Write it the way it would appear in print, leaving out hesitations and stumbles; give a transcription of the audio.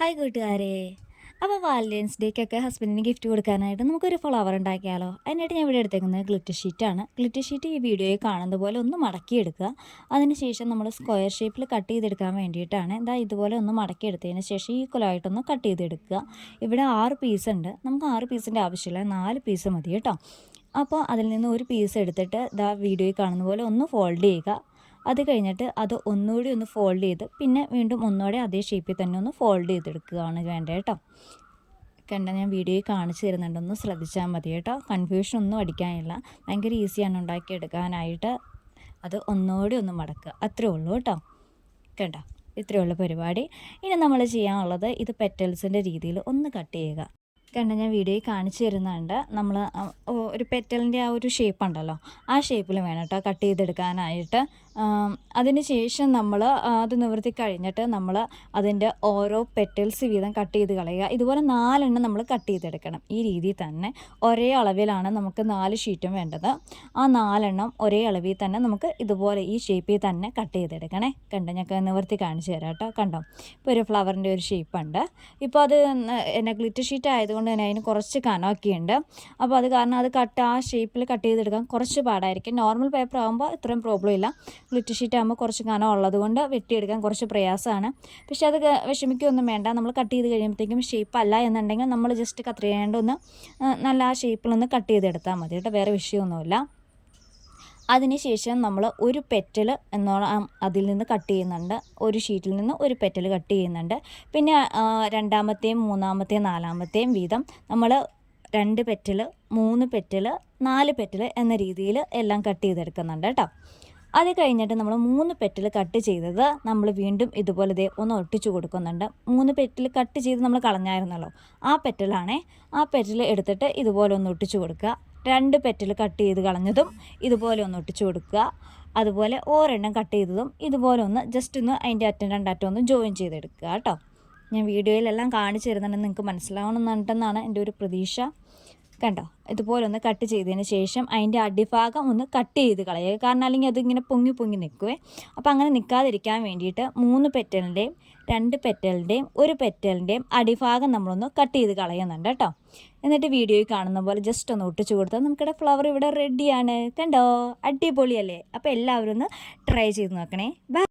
Hi കൂട്ടുകാരെ. അപ്പോൾ Valentine's ഡേക്കൊക്കെ ഹസ്ബൻഡിന് ഗിഫ്റ്റ് കൊടുക്കാനായിട്ട് നമുക്കൊരു ഫ്ലവർ ഉണ്ടാക്കിയാലോ? അതിനായിട്ട് ഞാൻ ഇവിടെ എടുത്തേക്കുന്നത് ഗ്ലിറ്റർ ഷീറ്റാണ്. ഗ്ലിറ്റർ ഷീറ്റ് ഈ വീഡിയോയിൽ കാണുന്നത് പോലെ ഒന്ന് മടക്കിയെടുക്കുക. അതിനുശേഷം നമ്മൾ സ്ക്വയർ ഷേപ്പിൽ കട്ട് ചെയ്തെടുക്കാൻ വേണ്ടിയിട്ടാണ് ഇതുപോലെ ഒന്ന് മടക്കിയെടുത്തതിന് ശേഷം ഈക്വലായിട്ടൊന്ന് കട്ട് ചെയ്തെടുക്കുക. ഇവിടെ 6 പീസ് ഉണ്ട്. നമുക്ക് 6 പീസിൻ്റെ ആവശ്യമില്ല, 4 പീസ് മതി കേട്ടോ. അപ്പോൾ അതിൽ നിന്ന് ഒരു പീസ് എടുത്തിട്ട് വീഡിയോയിൽ കാണുന്ന പോലെ ഒന്ന് ഫോൾഡ് ചെയ്യുക. അത് കഴിഞ്ഞിട്ട് അത് ഒന്നുകൂടി ഒന്ന് ഫോൾഡ് ചെയ്ത് പിന്നെ വീണ്ടും ഒന്നുകൂടെ അതേ ഷേപ്പിൽ തന്നെ ഒന്ന് ഫോൾഡ് ചെയ്തെടുക്കുകയാണ് വേണ്ടത് കേട്ടോ. ഞാൻ വീഡിയോയിൽ കാണിച്ചു തരുന്നുണ്ട്, ഒന്ന് ശ്രദ്ധിച്ചാൽ മതി കേട്ടോ. കൺഫ്യൂഷൻ ഒന്നും അടിക്കാനില്ല, ഭയങ്കര ഈസിയാണ് ഉണ്ടാക്കിയെടുക്കാനായിട്ട്. അത് ഒന്നുകൂടി ഒന്ന് മടക്കുക, അത്രേ ഉള്ളൂ കേട്ടോ. ഇത്രയേ ഉള്ളൂ പരിപാടി. ഇനി നമ്മൾ ചെയ്യാനുള്ളത് ഇത് പെറ്റൽസിൻ്റെ രീതിയിൽ ഒന്ന് കട്ട് ചെയ്യുക. ഞാൻ വീഡിയോയിൽ കാണിച്ചു തരുന്നുണ്ട്. നമ്മൾ ഒരു പെറ്റലിൻ്റെ ആ ഒരു ഷേപ്പ് ഉണ്ടല്ലോ, ആ ഷേപ്പിൽ വേണം കേട്ടോ കട്ട് ചെയ്തെടുക്കാനായിട്ട്. അതിന് ശേഷം നമ്മൾ അത് നിവർത്തി കഴിഞ്ഞിട്ട് നമ്മൾ അതിൻ്റെ ഓരോ പെറ്റൽസ് വീതം കട്ട് ചെയ്ത് കളയുക. ഇതുപോലെ 4 എണ്ണം നമ്മൾ കട്ട് ചെയ്തെടുക്കണം. ഈ രീതിയിൽ തന്നെ ഒരേ അളവിലാണ് നമുക്ക് 4 ഷീറ്റും വേണ്ടത്. ആ 4 എണ്ണം ഒരേ അളവിൽ തന്നെ നമുക്ക് ഇതുപോലെ ഈ ഷേപ്പിൽ തന്നെ കട്ട് ചെയ്തെടുക്കണേ. ഞങ്ങൾക്ക് നിവർത്തി കാണിച്ചു തരാം കേട്ടോ. ഇപ്പോൾ ഒരു ഫ്ലവറിൻ്റെ ഒരു ഷേപ്പുണ്ട്. ഇപ്പോൾ അത് ഗ്ലിറ്റർ ഷീറ്റ് ആയതുകൊണ്ട് തന്നെ അതിന് കുറച്ച് കനമൊക്കെ ഉണ്ട്. അപ്പോൾ അത് കാരണം അത് ആ ഷേപ്പിൽ കട്ട് ചെയ്തെടുക്കാൻ കുറച്ച് പാടായിരിക്കും. നോർമൽ പേപ്പർ ആകുമ്പോൾ ഇത്രയും പ്രോബ്ലം ഇല്ല. ഗ്ലിറ്റർ ഷീറ്റ് ആകുമ്പോൾ കുറച്ച് കനം ഉള്ളതുകൊണ്ട് വെട്ടിയെടുക്കാൻ കുറച്ച് പ്രയാസമാണ്. പക്ഷേ അത് വിഷമിക്കൊന്നും വേണ്ട. നമ്മൾ കട്ട് ചെയ്ത് കഴിയുമ്പോഴത്തേക്കും ഷേപ്പ് അല്ല എന്നുണ്ടെങ്കിൽ നമ്മൾ ജസ്റ്റ് കത്രികേണ്ട ഒന്ന് നല്ല ആ ഷേപ്പിലൊന്ന് കട്ട് ചെയ്തെടുത്താൽ മതി കേട്ടോ, വേറെ വിഷയമൊന്നുമില്ല. അതിനുശേഷം നമ്മൾ ഒരു പെറ്റൽ എന്നോണം അതിൽ നിന്ന് കട്ട് ചെയ്യുന്നുണ്ട്. ഒരു ഷീറ്റിൽ നിന്ന് ഒരു പെറ്റൽ കട്ട് ചെയ്യുന്നുണ്ട്. പിന്നെ രണ്ടാമത്തെയും മൂന്നാമത്തെയും നാലാമത്തെയും വീതം നമ്മൾ 2 പെറ്റൽ, 3 പെറ്റൽ, 4 പെറ്റൽ എന്ന രീതിയിൽ എല്ലാം കട്ട് ചെയ്തെടുക്കുന്നുണ്ട് കേട്ടോ. അത് കഴിഞ്ഞിട്ട് നമ്മൾ 3 പെറ്റൽ കട്ട് ചെയ്തത് നമ്മൾ വീണ്ടും ഇതുപോലെ ഒന്ന് ഒട്ടിച്ചു കൊടുക്കുന്നുണ്ട്. 3 പെറ്റൽ കട്ട് ചെയ്ത് നമ്മൾ കളഞ്ഞായിരുന്നല്ലോ, ആ പെറ്റലാണേ. ആ പെറ്റൽ എടുത്തിട്ട് ഇതുപോലെ ഒന്ന് ഒട്ടിച്ചു കൊടുക്കുക. 2 പെറ്റൽ കട്ട് ചെയ്ത് കളഞ്ഞതും ഇതുപോലെ ഒന്ന് ഒട്ടിച്ചു കൊടുക്കുക. അതുപോലെ ഒരെണ്ണം കട്ട് ചെയ്തതും ഇതുപോലെ ഒന്ന് ജസ്റ്റ് ഒന്ന് അതിൻ്റെ രണ്ടറ്റം ഒന്ന് ജോയിൻ ചെയ്തെടുക്കുക കേട്ടോ. ഞാൻ വീഡിയോയിലെല്ലാം കാണിച്ചു തരുന്നുണ്ടെന്ന് നിങ്ങൾക്ക് മനസ്സിലാവണമെന്നുണ്ടെന്നാണ് എൻ്റെ ഒരു പ്രതീക്ഷ. ഇതുപോലെ ഒന്ന് കട്ട് ചെയ്തതിന് ശേഷം അതിൻ്റെ അടിഭാഗം ഒന്ന് കട്ട് ചെയ്ത് കളയുക. കാരണം അല്ലെങ്കിൽ അതിങ്ങനെ പൊങ്ങി നിൽക്കുവേ. അപ്പോൾ അങ്ങനെ നിൽക്കാതിരിക്കാൻ വേണ്ടിയിട്ട് 3 പെറ്റലിൻ്റെയും 2 പെറ്റലിൻ്റെയും 1 പെറ്റലിൻ്റെയും അടിഭാഗം നമ്മളൊന്ന് കട്ട് ചെയ്ത് കളയുന്നുണ്ട് കേട്ടോ. എന്നിട്ട് വീഡിയോയിൽ കാണുന്ന പോലെ ജസ്റ്റ് ഒന്ന് ഒട്ടിച്ചു കൊടുത്താൽ നമുക്കിവിടെ ഫ്ലവർ ഇവിടെ റെഡിയാണ്. അടിപൊളിയല്ലേ? അപ്പോൾ എല്ലാവരും ഒന്ന് ട്രൈ ചെയ്ത് നോക്കണേ. ബൈ.